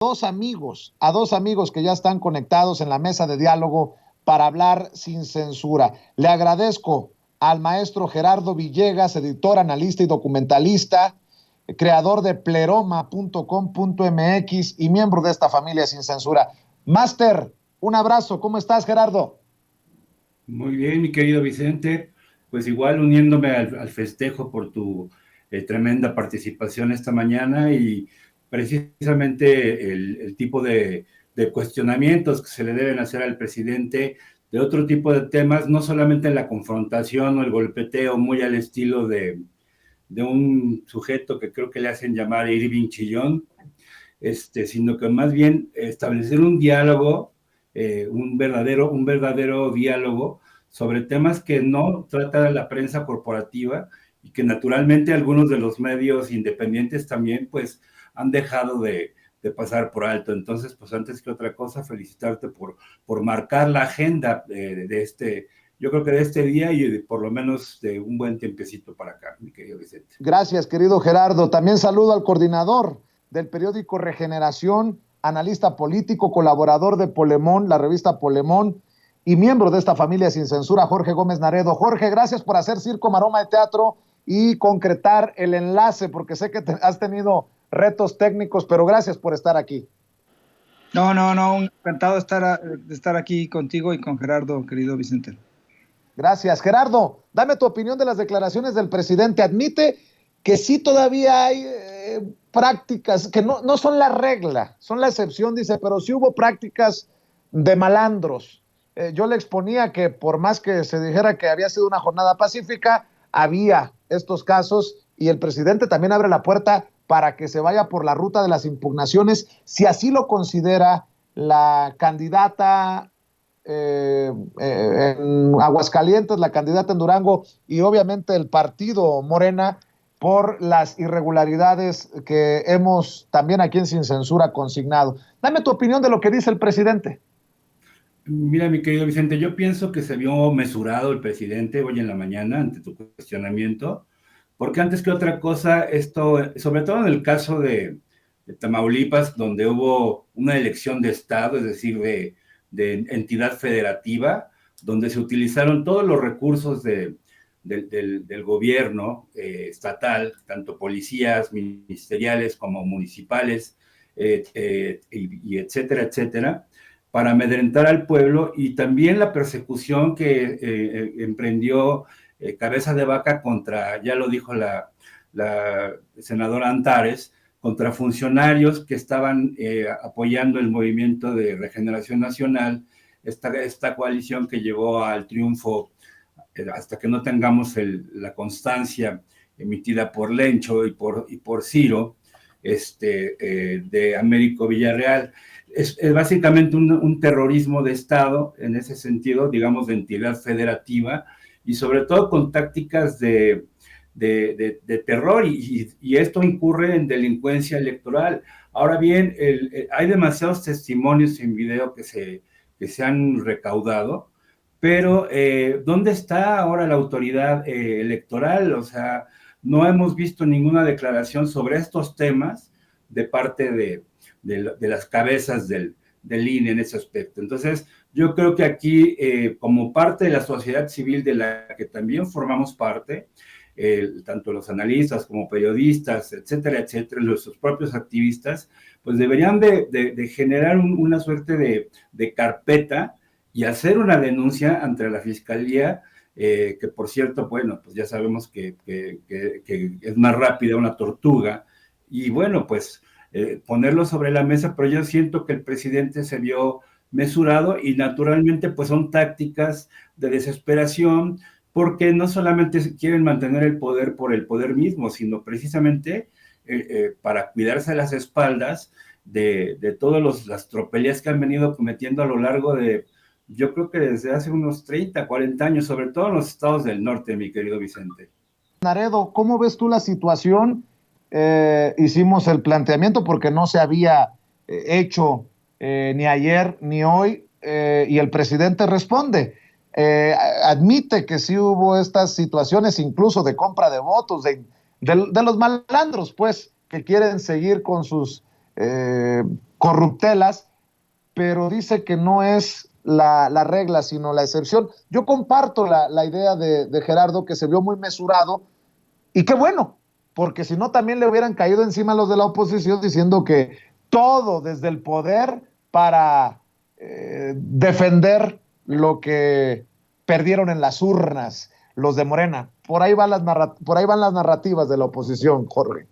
a dos amigos que ya están conectados en la mesa de diálogo para hablar sin censura. Le agradezco al maestro Gerardo Villegas, editor, analista y documentalista, creador de pleroma.com.mx y miembro de esta familia sin censura. Máster, un abrazo. ¿Cómo estás, Gerardo? Muy bien, mi querido Vicente. Pues igual uniéndome al festejo por tu tremenda participación esta mañana y precisamente el tipo de cuestionamientos que se le deben hacer al presidente de otro tipo de temas, no solamente la confrontación o el golpeteo muy al estilo de un sujeto que creo que le hacen llamar Irving Chillón, sino que más bien establecer un diálogo, un verdadero diálogo sobre temas que no trata la prensa corporativa y que naturalmente algunos de los medios independientes también pues han dejado de pasar por alto. Entonces, pues antes que otra cosa, felicitarte por marcar la agenda yo creo que de este día y por lo menos de un buen tiempecito para acá, mi querido Vicente. Gracias, querido Gerardo. También saludo al coordinador del periódico Regeneración, analista político, colaborador de Polemón, la revista Polemón, y miembro de esta familia sin censura, Jorge Gómez Naredo. Jorge, gracias por hacer circo, maroma de teatro y concretar el enlace, porque sé que has tenido retos técnicos, pero gracias por estar aquí. No, encantado de estar aquí contigo y con Gerardo, querido Vicente. Gracias. Gerardo, dame tu opinión de las declaraciones del presidente. Admite que sí todavía hay prácticas que no son la regla, son la excepción, dice, pero sí hubo prácticas de malandros. Yo le exponía que por más que se dijera que había sido una jornada pacífica, había estos casos y el presidente también abre la puerta para que se vaya por la ruta de las impugnaciones, si así lo considera la candidata en Aguascalientes, la candidata en Durango y obviamente el partido Morena por las irregularidades que hemos también aquí en Sin Censura consignado. Dame tu opinión de lo que dice el presidente. Mira, mi querido Vicente, yo pienso que se vio mesurado el presidente hoy en la mañana ante tu cuestionamiento, porque antes que otra cosa, esto, sobre todo en el caso de Tamaulipas, donde hubo una elección de Estado, es decir, de entidad federativa, donde se utilizaron todos los recursos del gobierno estatal, tanto policías, ministeriales como municipales, y etcétera, etcétera, para amedrentar al pueblo y también la persecución que emprendió Cabeza de Vaca contra, ya lo dijo la senadora Antares, contra funcionarios que estaban apoyando el movimiento de Regeneración Nacional, esta coalición que llevó al triunfo hasta que no tengamos la constancia emitida por Lencho y por Ciro, de Américo Villarreal. Es básicamente un terrorismo de Estado, en ese sentido, digamos, de entidad federativa, y sobre todo con tácticas de terror, y esto incurre en delincuencia electoral. Ahora bien, hay demasiados testimonios en video que se han recaudado, pero ¿dónde está ahora la autoridad electoral? O sea, no hemos visto ninguna declaración sobre estos temas de parte de las cabezas del INE en ese aspecto. Entonces, yo creo que aquí, como parte de la sociedad civil de la que también formamos parte, tanto los analistas como periodistas, etcétera, etcétera, nuestros propios activistas, pues deberían de generar una suerte de carpeta y hacer una denuncia ante la Fiscalía, que por cierto, bueno, pues ya sabemos que es más rápida una tortuga, y bueno, pues ponerlo sobre la mesa, pero yo siento que el presidente se vio mesurado y naturalmente pues son tácticas de desesperación, porque no solamente quieren mantener el poder por el poder mismo, sino precisamente para cuidarse las espaldas de todas las tropelías que han venido cometiendo a lo largo de, yo creo que desde hace unos 30, 40 años, sobre todo en los estados del norte, mi querido Vicente. Naredo, ¿cómo ves tú la situación? Hicimos el planteamiento porque no se había hecho ni ayer ni hoy, y el presidente responde. Admite que sí hubo estas situaciones incluso de compra de votos, de los malandros, pues, que quieren seguir con sus corruptelas, pero dice que no es la regla, sino la excepción. Yo comparto la idea de Gerardo, que se vio muy mesurado, y qué bueno, porque si no también le hubieran caído encima a los de la oposición diciendo que todo desde el poder para defender lo que perdieron en las urnas los de Morena. Por ahí van las narrativas de la oposición, Jorge.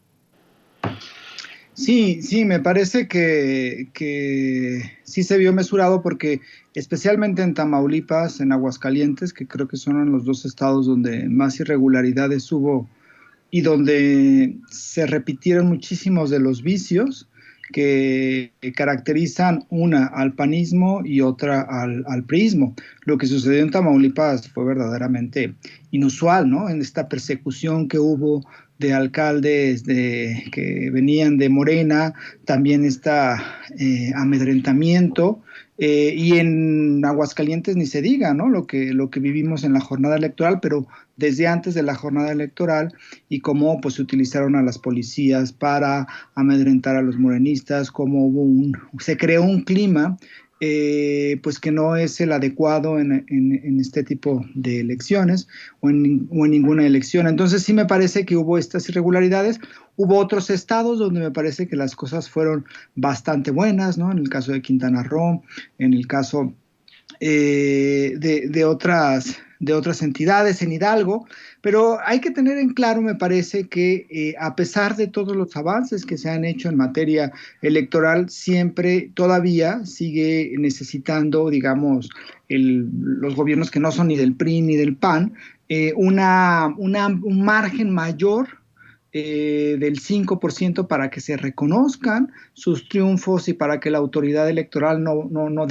Sí, sí, me parece que sí se vio mesurado porque especialmente en Tamaulipas, en Aguascalientes, que creo que son los dos estados donde más irregularidades hubo y donde se repitieron muchísimos de los vicios que caracterizan una al panismo y otra al priismo. Lo que sucedió en Tamaulipas fue verdaderamente inusual, ¿no? En esta persecución que hubo de alcaldes que venían de Morena, también está amedrentamiento, y en Aguascalientes ni se diga, ¿no? Lo que vivimos en la jornada electoral, pero desde antes de la jornada electoral, y cómo pues se utilizaron a las policías para amedrentar a los morenistas, cómo se creó un clima pues que no es el adecuado en este tipo de elecciones o en ninguna elección. Entonces sí me parece que hubo estas irregularidades. Hubo otros estados donde me parece que las cosas fueron bastante buenas, ¿no? En el caso de Quintana Roo, en el caso de otras entidades, en Hidalgo, pero hay que tener en claro, me parece, que a pesar de todos los avances que se han hecho en materia electoral, siempre todavía sigue necesitando, digamos, los gobiernos que no son ni del PRI ni del PAN, un margen mayor del 5% para que se reconozcan sus triunfos y para que la autoridad electoral no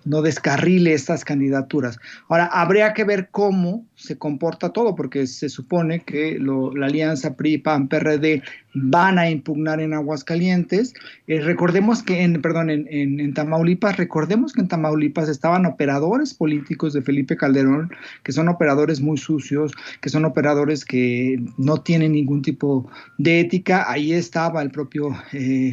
descarrile estas candidaturas. Ahora, habría que ver cómo se comporta todo, porque se supone que la alianza PRI-PAN-PRD van a impugnar en Aguascalientes. Recordemos que en Tamaulipas, estaban operadores políticos de Felipe Calderón, que son operadores muy sucios, que son operadores que no tienen ningún tipo de ética. Ahí estaba el propio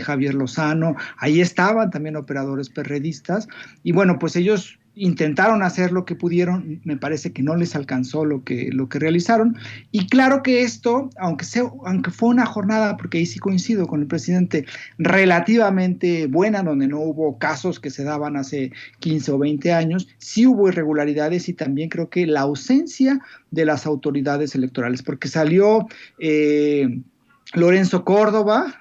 Javier Lozano, ahí estaban también operadores perredistas, y bueno, pues ellos intentaron hacer lo que pudieron, me parece que no les alcanzó lo que realizaron, y claro que esto, aunque fue una jornada, porque ahí sí coincido con el presidente, relativamente buena, donde no hubo casos que se daban hace 15 o 20 años, sí hubo irregularidades, y también creo que la ausencia de las autoridades electorales, porque salió Lorenzo Córdoba,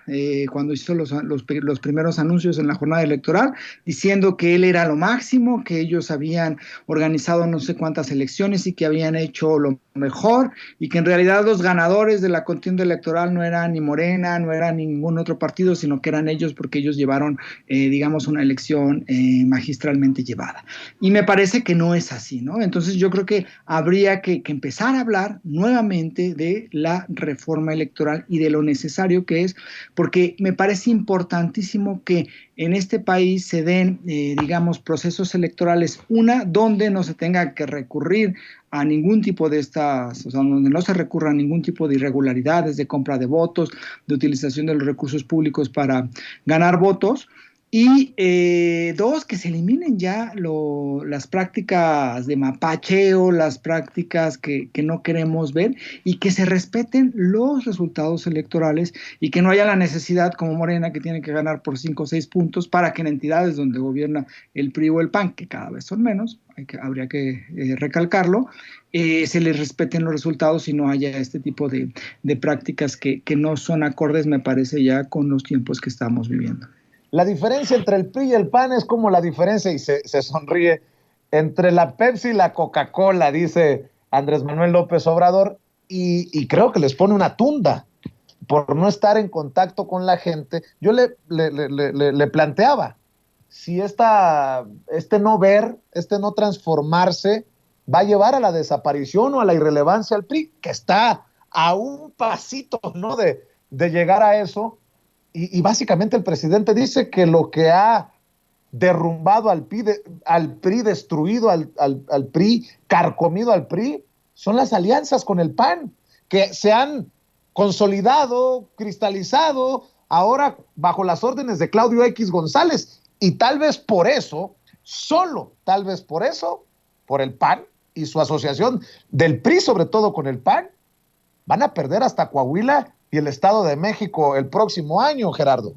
cuando hizo los primeros anuncios en la jornada electoral, diciendo que él era lo máximo, que ellos habían organizado no sé cuántas elecciones y que habían hecho lo mejor, y que en realidad los ganadores de la contienda electoral no eran ni Morena, no eran ningún otro partido, sino que eran ellos, porque ellos llevaron, digamos, una elección magistralmente llevada. Y me parece que no es así, ¿no? Entonces yo creo que habría que empezar a hablar nuevamente de la reforma electoral y de lo necesario que es, porque me parece importantísimo que en este país se den, digamos, procesos electorales, donde no se tenga que recurrir a ningún tipo de estas, o sea, donde no se recurra a ningún tipo de irregularidades, de compra de votos, de utilización de los recursos públicos para ganar votos. Y dos, que se eliminen ya las prácticas de mapacheo, las prácticas que no queremos ver, y que se respeten los resultados electorales, y que no haya la necesidad, como Morena, que tiene que ganar por 5 o 6 puntos, para que en entidades donde gobierna el PRI o el PAN, que cada vez son menos, habría que recalcarlo, se les respeten los resultados y no haya este tipo de prácticas que no son acordes, me parece, ya con los tiempos que estamos viviendo. La diferencia entre el PRI y el PAN es como la diferencia, y se sonríe, entre la Pepsi y la Coca-Cola, dice Andrés Manuel López Obrador, y creo que les pone una tunda por no estar en contacto con la gente. Yo le planteaba, si este no ver, este no transformarse, va a llevar a la desaparición o a la irrelevancia al PRI, que está a un pasito, ¿no?, de llegar a eso. Y básicamente el presidente dice que lo que ha derrumbado al PRI, destruido al PRI, carcomido al PRI, son las alianzas con el PAN, que se han consolidado, cristalizado ahora bajo las órdenes de Claudio X González. Y tal vez por eso, solo tal vez por eso, por el PAN y su asociación del PRI, sobre todo con el PAN, van a perder hasta Coahuila y el Estado de México el próximo año, Gerardo.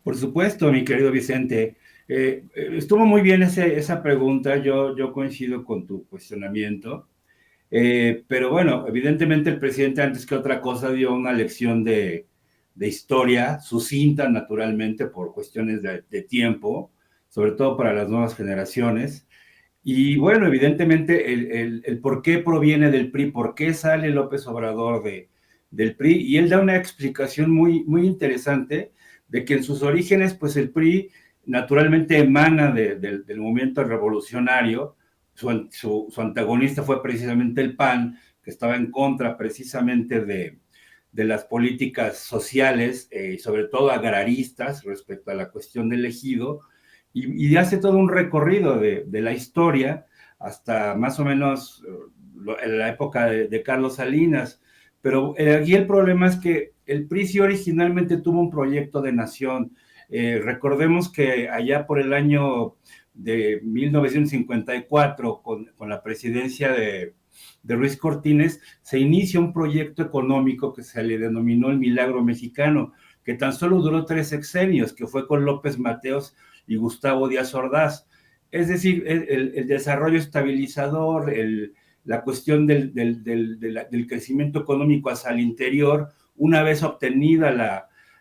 Por supuesto, mi querido Vicente. Estuvo muy bien esa pregunta, yo coincido con tu cuestionamiento, pero bueno, evidentemente el presidente antes que otra cosa dio una lección de historia, sucinta naturalmente por cuestiones de tiempo, sobre todo para las nuevas generaciones. Y bueno, evidentemente el por qué proviene del PRI, por qué sale López Obrador del PRI, y él da una explicación muy interesante de que en sus orígenes, pues el PRI naturalmente emana del movimiento revolucionario, su antagonista fue precisamente el PAN, que estaba en contra precisamente de las políticas sociales, sobre todo agraristas, respecto a la cuestión del ejido, y hace todo un recorrido de la historia hasta más o menos en la época de Carlos Salinas. Pero aquí el problema es que el PRI sí originalmente tuvo un proyecto de nación. Recordemos que allá por el año de 1954, con la presidencia de Ruiz Cortines, se inicia un proyecto económico que se le denominó el Milagro Mexicano, que tan solo duró 3 sexenios, que fue con López Mateos y Gustavo Díaz Ordaz. Es decir, el desarrollo estabilizador, la cuestión del crecimiento económico hacia el interior, una vez obtenida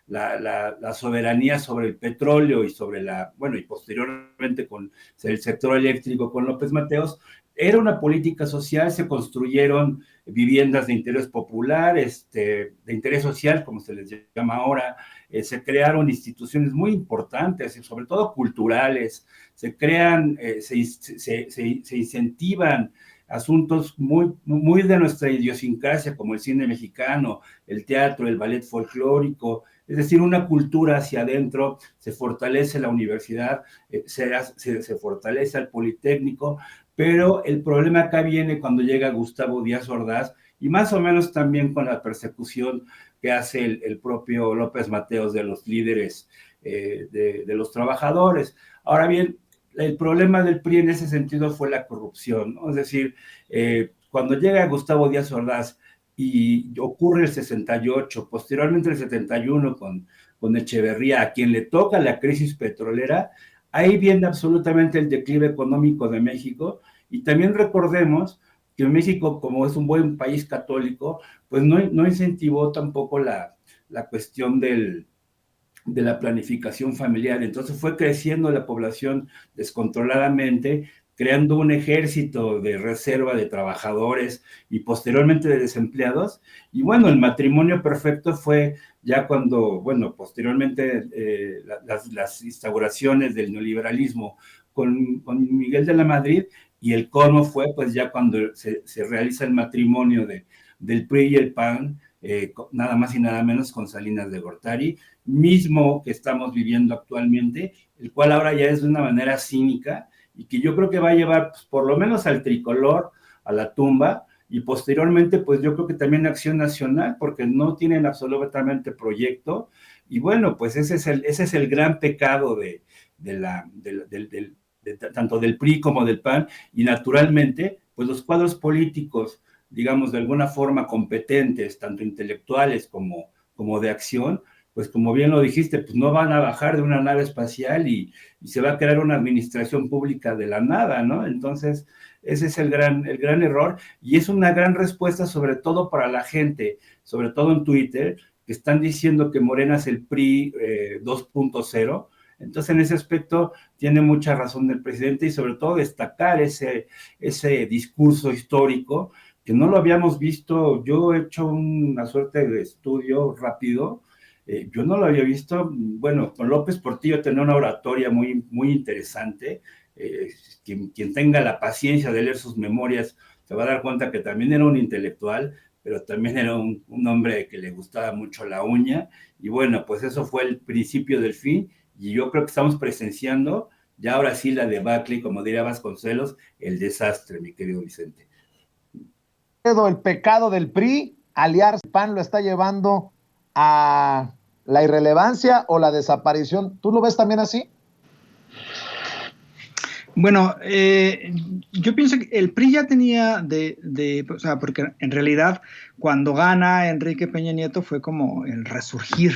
la soberanía sobre el petróleo y sobre y posteriormente con el sector eléctrico con López Mateos, era una política social, se construyeron viviendas de interés popular, de interés social, como se les llama ahora, se crearon instituciones muy importantes, sobre todo culturales, se crean, se incentivan asuntos muy de nuestra idiosincrasia, como el cine mexicano, el teatro, el ballet folclórico, es decir, una cultura hacia adentro, se fortalece la universidad, se fortalece el Politécnico, pero el problema acá viene cuando llega Gustavo Díaz Ordaz y más o menos también con la persecución que hace el propio López Mateos de los líderes de los trabajadores. Ahora bien, el problema del PRI en ese sentido fue la corrupción, ¿no? Es decir, cuando llega Gustavo Díaz Ordaz y ocurre el 68, posteriormente el 71 con Echeverría, a quien le toca la crisis petrolera, ahí viene absolutamente el declive económico de México, y también recordemos que México, como es un buen país católico, pues no incentivó tampoco la cuestión de la planificación familiar. Entonces fue creciendo la población descontroladamente, creando un ejército de reserva de trabajadores y posteriormente de desempleados. Y bueno, el matrimonio perfecto fue ya cuando, posteriormente las instauraciones del neoliberalismo con Miguel de la Madrid, y el colmo fue pues ya cuando se realiza el matrimonio del PRI y el PAN, nada más y nada menos con Salinas de Gortari, mismo que estamos viviendo actualmente, el cual ahora ya es de una manera cínica y que yo creo que va a llevar pues, por lo menos al tricolor a la tumba, y posteriormente pues yo creo que también Acción Nacional, porque no tienen absolutamente proyecto. Y bueno, pues ese es el gran pecado tanto del PRI como del PAN, y naturalmente pues los cuadros políticos, digamos, de alguna forma competentes, tanto intelectuales como de acción, pues como bien lo dijiste, pues no van a bajar de una nave espacial y se va a crear una administración pública de la nada, ¿no? Entonces, ese es el gran error, y es una gran respuesta sobre todo para la gente, sobre todo en Twitter, que están diciendo que Morena es el PRI 2.0. Entonces, en ese aspecto tiene mucha razón el presidente, y sobre todo destacar ese discurso histórico que no lo habíamos visto. Yo he hecho una suerte de estudio rápido, yo no lo había visto. Bueno, con López Portillo tenía una oratoria muy interesante. Quien tenga la paciencia de leer sus memorias se va a dar cuenta que también era un intelectual, pero también era un hombre que le gustaba mucho la uña, y bueno, pues eso fue el principio del fin, y yo creo que estamos presenciando ya ahora sí la debacle, como diría Vasconcelos, el desastre, mi querido Vicente. El pecado del PRI, aliarse, el PAN lo está llevando a la irrelevancia o la desaparición. ¿Tú lo ves también así? Bueno, yo pienso que el PRI ya tenía o sea, porque en realidad cuando gana Enrique Peña Nieto fue como el resurgir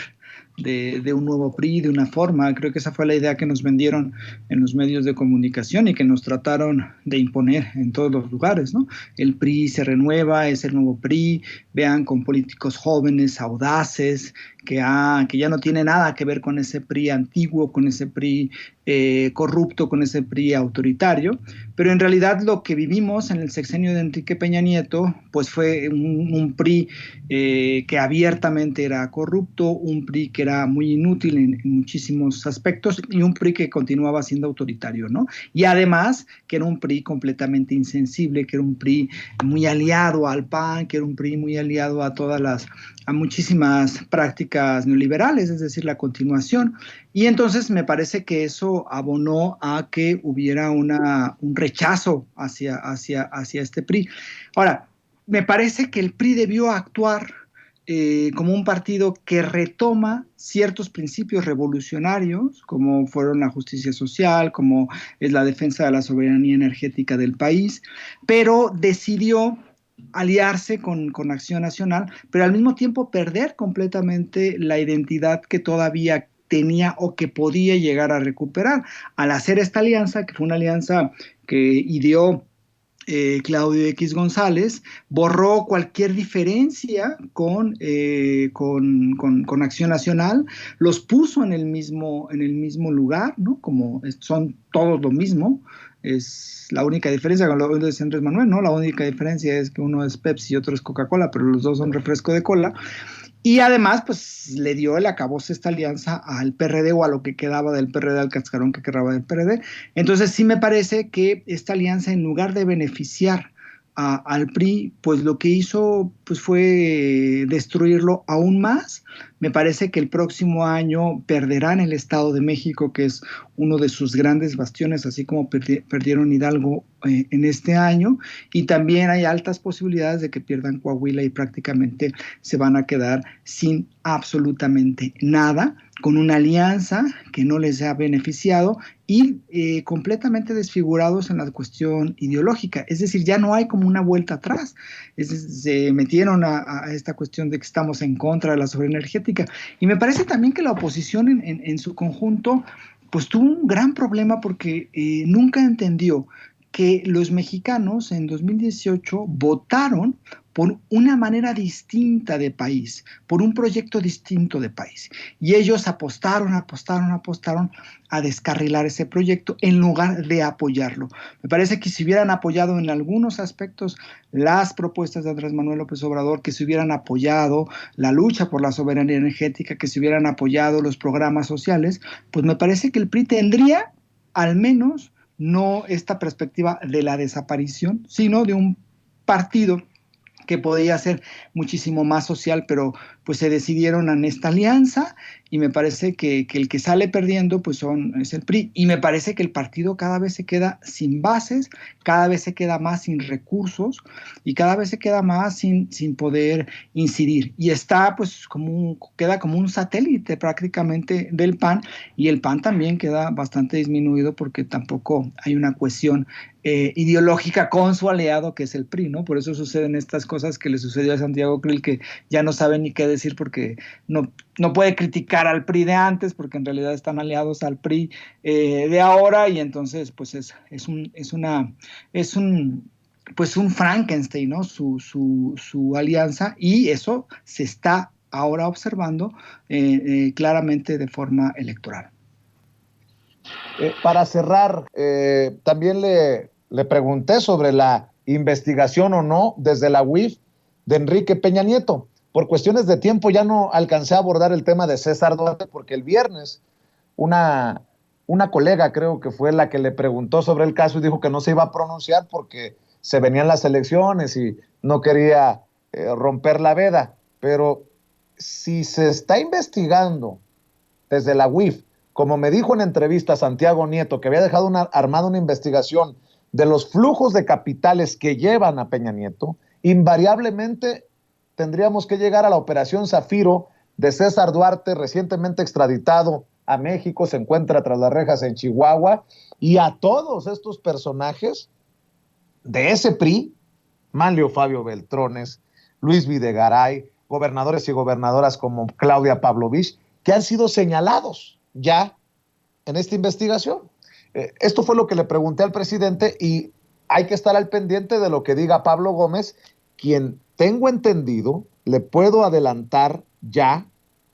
de un nuevo PRI, de una forma. Creo que esa fue la idea que nos vendieron en los medios de comunicación y que nos trataron de imponer en todos los lugares, ¿no? El PRI se renueva, es el nuevo PRI, vean, con políticos jóvenes, audaces, que ya no tiene nada que ver con ese PRI antiguo, con ese PRI corrupto, con ese PRI autoritario, pero en realidad lo que vivimos en el sexenio de Enrique Peña Nieto, pues fue un PRI que abiertamente era corrupto, un PRI que era muy inútil en muchísimos aspectos y un PRI que continuaba siendo autoritario, ¿no? Y además que era un PRI completamente insensible, que era un PRI muy aliado al PAN, que era un PRI muy aliado a muchísimas prácticas neoliberales, es decir, la continuación. Y entonces me parece que eso abonó a que hubiera un rechazo hacia este PRI. Ahora, me parece que el PRI debió actuar como un partido que retoma ciertos principios revolucionarios, como fueron la justicia social, como es la defensa de la soberanía energética del país, pero decidió aliarse con Acción Nacional, pero al mismo tiempo perder completamente la identidad que todavía tenía o que podía llegar a recuperar al hacer esta alianza, que fue una alianza que ideó Claudio X González, borró cualquier diferencia con Acción Nacional, los puso en el mismo lugar, ¿no? Como son todos lo mismo. Es la única diferencia con lo de Andrés Manuel, ¿no? La única diferencia es que uno es Pepsi y otro es Coca-Cola, pero los dos son refresco de cola. Y además, pues, le dio el acabose esta alianza al PRD o a lo que quedaba del PRD, al cascarón que quedaba del PRD. Entonces, sí me parece que esta alianza, en lugar de beneficiar al PRI, pues lo que hizo pues fue destruirlo aún más. Me parece que el próximo año perderán el Estado de México, que es uno de sus grandes bastiones, así como perdieron Hidalgo en este año, y también hay altas posibilidades de que pierdan Coahuila y prácticamente se van a quedar sin absolutamente nada, con una alianza que no les ha beneficiado y completamente desfigurados en la cuestión ideológica. Es decir, ya no hay como una vuelta atrás. Se metieron a esta cuestión de que estamos en contra de la soberanía energética. Y me parece también que la oposición en su conjunto pues tuvo un gran problema porque nunca entendió que los mexicanos en 2018 votaron por una manera distinta de país, por un proyecto distinto de país. Y ellos apostaron a descarrilar ese proyecto en lugar de apoyarlo. Me parece que si hubieran apoyado en algunos aspectos las propuestas de Andrés Manuel López Obrador, que se hubieran apoyado la lucha por la soberanía energética, que se hubieran apoyado los programas sociales, pues me parece que el PRI tendría al menos no esta perspectiva de la desaparición, sino de un partido que podía ser muchísimo más social, pero pues se decidieron en esta alianza y me parece que el que sale perdiendo pues es el PRI, y me parece que el partido cada vez se queda sin bases, cada vez se queda más sin recursos y cada vez se queda más sin poder incidir, y está pues queda como un satélite prácticamente del PAN, y el PAN también queda bastante disminuido porque tampoco hay una cohesión ideológica con su aliado que es el PRI, ¿no? Por eso suceden estas cosas que le sucedió a Santiago Krill, que ya no sabe ni qué decir porque no puede criticar al PRI de antes porque en realidad están aliados al PRI de ahora, y entonces pues es un Frankenstein, ¿no? Su alianza, y eso se está ahora observando claramente de forma electoral. Para cerrar, también le pregunté sobre la investigación o no desde la UIF de Enrique Peña Nieto. Por cuestiones de tiempo ya no alcancé a abordar el tema de César Duarte, porque el viernes una colega, creo que fue la que le preguntó sobre el caso y dijo que no se iba a pronunciar porque se venían las elecciones y no quería romper la veda. Pero si se está investigando desde la UIF, como me dijo en entrevista Santiago Nieto, que había dejado armada una investigación de los flujos de capitales que llevan a Peña Nieto, invariablemente tendríamos que llegar a la Operación Zafiro, de César Duarte, recientemente extraditado a México, se encuentra tras las rejas en Chihuahua, y a todos estos personajes de ese PRI, Manlio Fabio Beltrones, Luis Videgaray, gobernadores y gobernadoras como Claudia Pavlovich, que han sido señalados ya en esta investigación. Esto fue lo que le pregunté al presidente y hay que estar al pendiente de lo que diga Pablo Gómez, quien tengo entendido, le puedo adelantar ya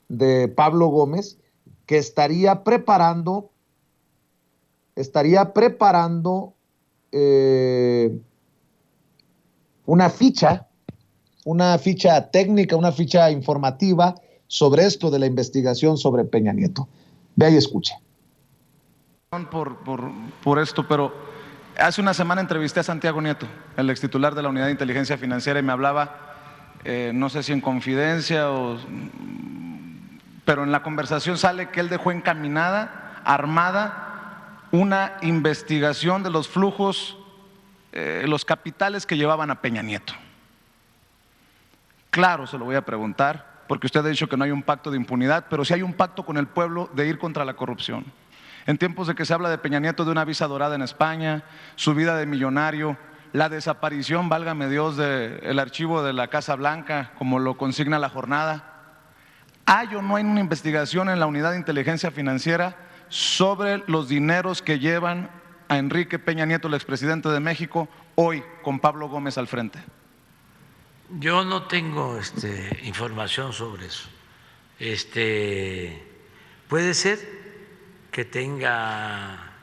de Pablo Gómez, que estaría preparando una ficha técnica, una ficha informativa sobre esto de la investigación sobre Peña Nieto. Ve y escuche. Por esto, pero hace una semana entrevisté a Santiago Nieto, el extitular de la Unidad de Inteligencia Financiera, y me hablaba, no sé si en confidencia pero en la conversación sale que él dejó encaminada, armada, una investigación de los flujos, los capitales que llevaban a Peña Nieto. Claro, se lo voy a preguntar, porque usted ha dicho que no hay un pacto de impunidad, pero sí hay un pacto con el pueblo de ir contra la corrupción. En tiempos de que se habla de Peña Nieto, de una visa dorada en España, su vida de millonario, la desaparición, válgame Dios, del archivo de la Casa Blanca, como lo consigna La Jornada. ¿Hay o no hay una investigación en la Unidad de Inteligencia Financiera sobre los dineros que llevan a Enrique Peña Nieto, el expresidente de México, hoy con Pablo Gómez al frente? Yo no tengo información sobre eso. Puede ser que tenga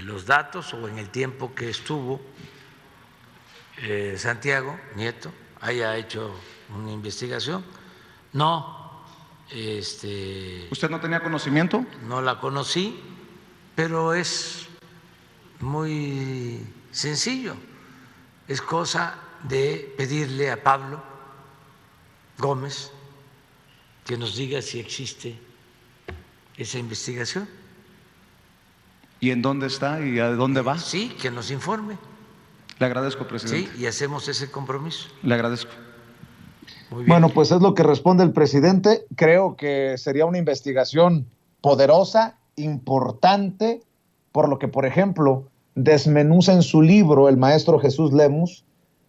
los datos o en el tiempo que estuvo Santiago Nieto haya hecho una investigación. No. ¿Usted no tenía conocimiento? No la conocí, pero es muy sencillo. Es cosa de pedirle a Pablo Gómez que nos diga si existe esa investigación. ¿Y en dónde está y a dónde va? Sí, que nos informe. Le agradezco, presidente. Sí, y hacemos ese compromiso. Le agradezco. Muy bien. Bueno, pues es lo que responde el presidente. Creo que sería una investigación poderosa, importante, por lo que, por ejemplo, desmenuza en su libro el maestro Jesús Lemus,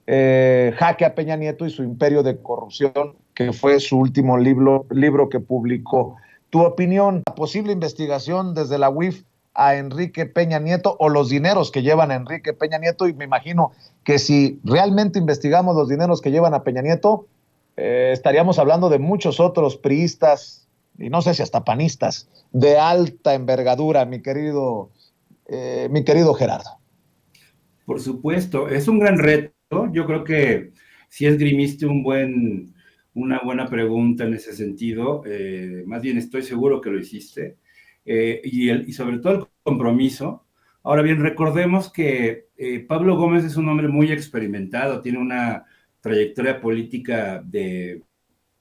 Jaque a Peña Nieto y su imperio de corrupción, que fue su último libro que publicó. Tu opinión, la posible investigación desde la UIF a Enrique Peña Nieto o los dineros que llevan a Enrique Peña Nieto, y me imagino que si realmente investigamos los dineros que llevan a Peña Nieto, estaríamos hablando de muchos otros priistas y no sé si hasta panistas de alta envergadura, mi querido Gerardo. Por supuesto, es un gran reto. Yo creo que si esgrimiste una buena pregunta en ese sentido, más bien estoy seguro que lo hiciste, y sobre todo el compromiso. Ahora bien, recordemos que Pablo Gómez es un hombre muy experimentado, tiene una trayectoria política de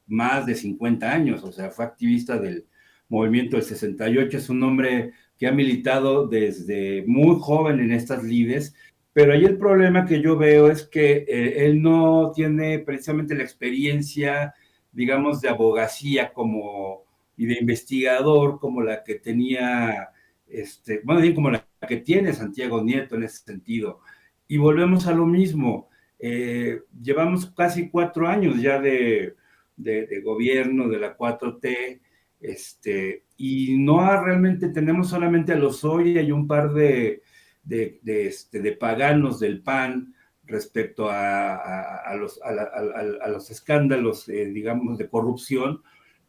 más de 50 años, o sea, fue activista del movimiento del 68, es un hombre que ha militado desde muy joven en estas lides, pero ahí el problema que yo veo es que él no tiene precisamente la experiencia, digamos, de abogacía y de investigador como la que tenía, bien como la que tiene Santiago Nieto en ese sentido. Y volvemos a lo mismo. Llevamos casi 4 años ya de gobierno de la 4T, y no realmente tenemos solamente a Lozoya y un par de paganos del PAN respecto a los escándalos, digamos, de corrupción,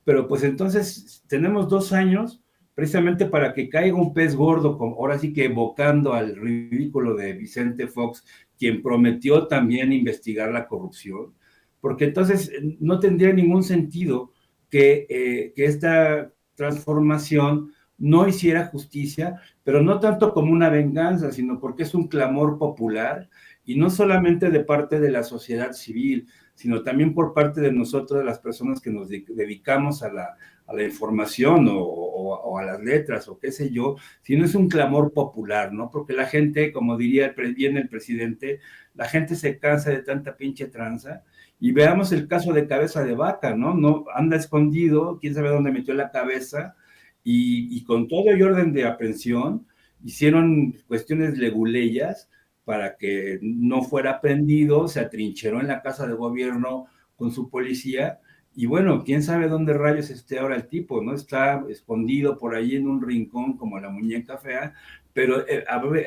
pero pues entonces tenemos 2 años precisamente para que caiga un pez gordo, ahora sí que evocando al ridículo de Vicente Fox, quien prometió también investigar la corrupción, porque entonces no tendría ningún sentido que esta transformación no hiciera justicia, pero no tanto como una venganza, sino porque es un clamor popular, y no solamente de parte de la sociedad civil, sino también por parte de nosotros, de las personas que nos dedicamos a la información o a las letras o qué sé yo, sino es un clamor popular, ¿no? Porque la gente, como diría bien el presidente, la gente se cansa de tanta pinche tranza Y veamos el caso de Cabeza de Vaca, ¿no? No anda escondido, quién sabe dónde metió la cabeza, y con todo y orden de aprehensión, hicieron cuestiones leguleyas para que no fuera prendido, se atrincheró en la casa de gobierno con su policía, y bueno, quién sabe dónde rayos esté ahora el tipo, ¿no? Está escondido por ahí en un rincón como la muñeca fea, pero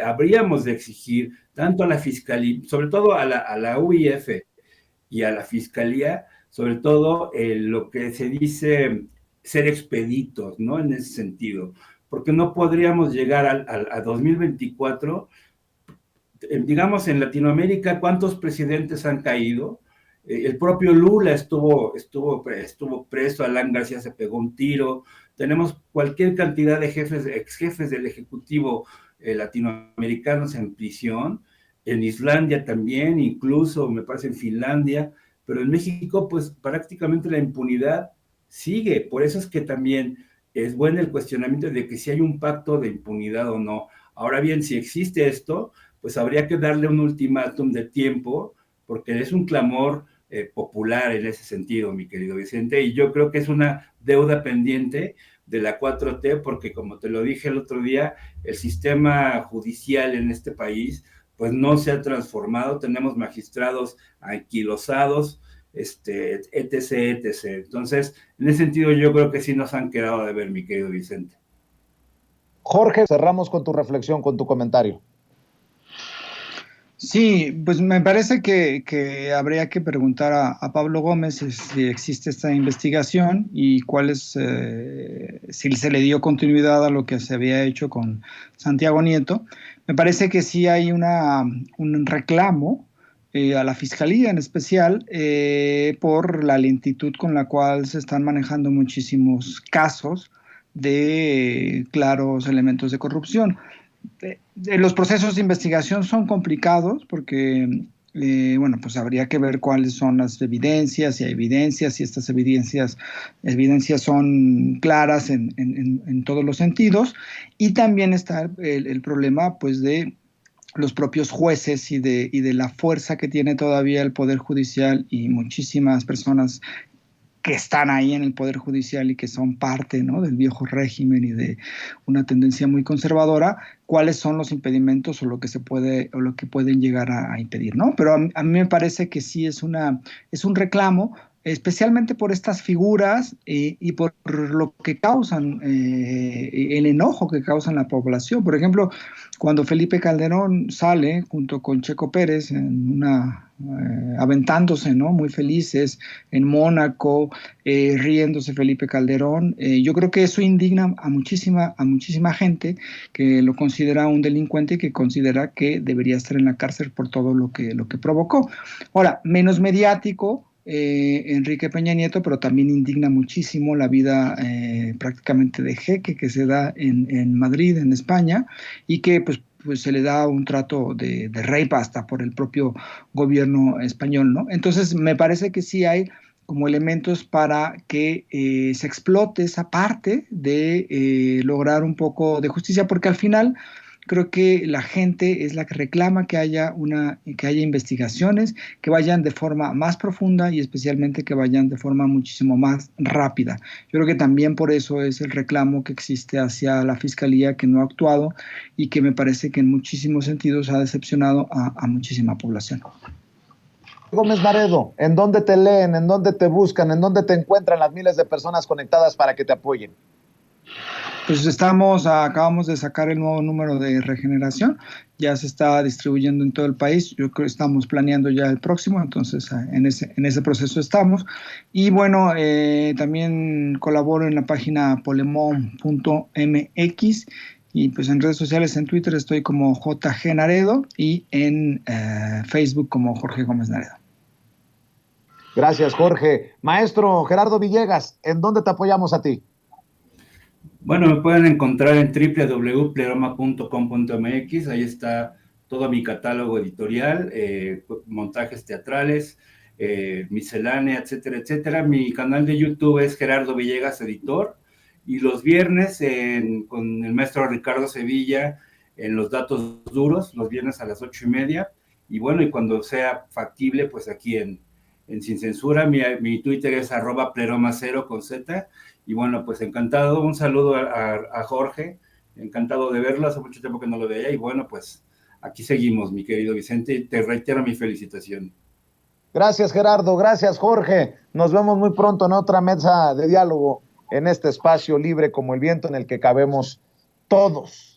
habríamos de exigir tanto a la fiscalía, sobre todo a la UIF y a la fiscalía, sobre todo lo que se dice ser expeditos, ¿no? En ese sentido, porque no podríamos llegar a 2024, digamos, en Latinoamérica, ¿cuántos presidentes han caído? El propio Lula estuvo preso, Alan García se pegó un tiro, tenemos cualquier cantidad de ex jefes del Ejecutivo latinoamericanos en prisión, en Islandia también, incluso me parece en Finlandia, pero en México pues prácticamente la impunidad sigue, por eso es que también es bueno el cuestionamiento de que si hay un pacto de impunidad o no. Ahora bien, si existe esto, pues habría que darle un ultimátum de tiempo, porque es un clamor popular en ese sentido, mi querido Vicente, y yo creo que es una deuda pendiente de la 4T, porque como te lo dije el otro día, el sistema judicial en este país pues no se ha transformado, tenemos magistrados anquilosados, etc, etc. Entonces, en ese sentido yo creo que sí nos han quedado de ver, mi querido Vicente. Jorge, cerramos con tu reflexión, con tu comentario. Sí, pues me parece que habría que preguntar a Pablo Gómez si existe esta investigación y si se le dio continuidad a lo que se había hecho con Santiago Nieto. Me parece que sí hay un reclamo a la Fiscalía en especial por la lentitud con la cual se están manejando muchísimos casos de claros elementos de corrupción. Los procesos de investigación son complicados porque, bueno, pues habría que ver cuáles son las evidencias, si hay evidencias, si estas evidencias son claras en todos los sentidos. Y también está el problema, pues, de los propios jueces y de la fuerza que tiene todavía el Poder Judicial y muchísimas personas que están ahí en el Poder Judicial y que son parte, ¿no?, del viejo régimen y de una tendencia muy conservadora, cuáles son los impedimentos o lo que pueden llegar a impedir, ¿no? Pero a mí me parece que sí es un reclamo, especialmente por estas figuras y por lo que causan, el enojo que causan la población. Por ejemplo, cuando Felipe Calderón sale junto con Checo Pérez aventándose, ¿no?, muy felices en Mónaco, riéndose Felipe Calderón, yo creo que eso indigna a muchísima gente que lo considera un delincuente y que considera que debería estar en la cárcel por todo lo que provocó. Ahora, menos mediático Enrique Peña Nieto, pero también indigna muchísimo la vida prácticamente de jeque que se da en Madrid, en España, y que pues se le da un trato de rey hasta por el propio gobierno español, ¿no? Entonces me parece que sí hay como elementos para que se explote esa parte de lograr un poco de justicia, porque al final creo que la gente es la que reclama que haya investigaciones que vayan de forma más profunda y especialmente que vayan de forma muchísimo más rápida. Yo creo que también por eso es el reclamo que existe hacia la Fiscalía, que no ha actuado y que me parece que en muchísimos sentidos ha decepcionado a muchísima población. Gómez Naredo, ¿en dónde te leen, en dónde te buscan, en dónde te encuentran las miles de personas conectadas para que te apoyen? Pues acabamos de sacar el nuevo número de Regeneración, ya se está distribuyendo en todo el país, yo creo que estamos planeando ya el próximo, entonces en ese proceso estamos. Y bueno, también colaboro en la página polemon.mx y pues en redes sociales, en Twitter estoy como JG Naredo y en Facebook como Jorge Gómez Naredo. Gracias, Jorge. Maestro Gerardo Villegas, ¿en dónde te apoyamos a ti? Bueno, me pueden encontrar en www.pleroma.com.mx, ahí está todo mi catálogo editorial, montajes teatrales, miscelánea, etcétera, etcétera. Mi canal de YouTube es Gerardo Villegas Editor, y los viernes con el maestro Ricardo Sevilla en Los Datos Duros, los viernes a las 8:30, y bueno, y cuando sea factible, pues aquí en en Sin Censura, mi Twitter es @pleroma0 con Z, y bueno, pues encantado, un saludo a Jorge, encantado de verlo, hace mucho tiempo que no lo veía, y bueno, pues aquí seguimos, mi querido Vicente, y te reitero mi felicitación. Gracias, Gerardo. Gracias, Jorge. Nos vemos muy pronto en otra mesa de diálogo en este espacio libre como el viento en el que cabemos todos.